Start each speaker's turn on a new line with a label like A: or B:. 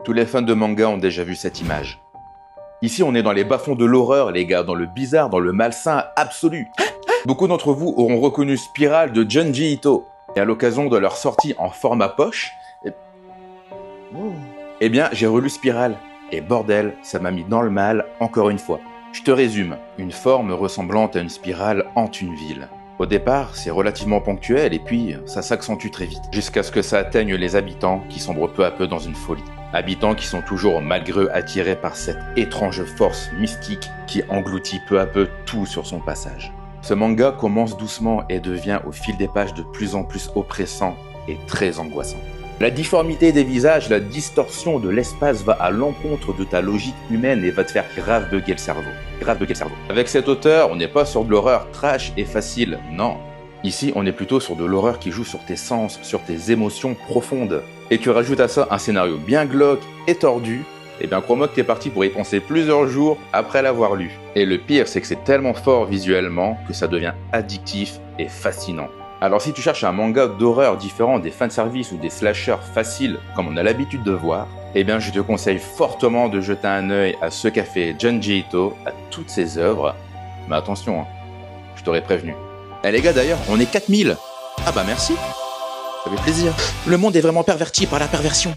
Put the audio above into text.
A: Tous les fans de manga ont déjà vu cette image. Ici, on est dans les bas-fonds de l'horreur, les gars, dans le bizarre, dans le malsain absolu. Beaucoup d'entre vous auront reconnu Spiral de Junji Ito. Et à l'occasion de leur sortie en format poche, eh bien, j'ai relu Spiral. Et bordel, ça m'a mis dans le mal encore une fois. Je te résume, une forme ressemblante à une spirale hante une ville. Au départ, c'est relativement ponctuel et puis ça s'accentue très vite, jusqu'à ce que ça atteigne les habitants qui sombrent peu à peu dans une folie. Habitants qui sont toujours malgré eux attirés par cette étrange force mystique qui engloutit peu à peu tout sur son passage. Ce manga commence doucement et devient au fil des pages de plus en plus oppressant et très angoissant. La difformité des visages, la distorsion de l'espace va à l'encontre de ta logique humaine et va te faire grave bugger le cerveau. Grave bugger le cerveau. Avec cet auteur, on n'est pas sur de l'horreur trash et facile, non. Ici, on est plutôt sur de l'horreur qui joue sur tes sens, sur tes émotions profondes. Et tu rajoutes à ça un scénario bien glauque et tordu, et bien crois-moi que t'es parti pour y penser plusieurs jours après l'avoir lu. Et le pire, c'est que c'est tellement fort visuellement que ça devient addictif et fascinant. Alors si tu cherches un manga d'horreur différent des fanservice ou des slashers faciles comme on a l'habitude de voir, eh bien je te conseille fortement de jeter un œil à ce qu'a fait Junji Ito, à toutes ses œuvres. Mais attention, hein, je t'aurais prévenu. Eh les gars d'ailleurs, on est 4000. Ah bah merci. Ça fait plaisir. Le monde est vraiment perverti par la perversion.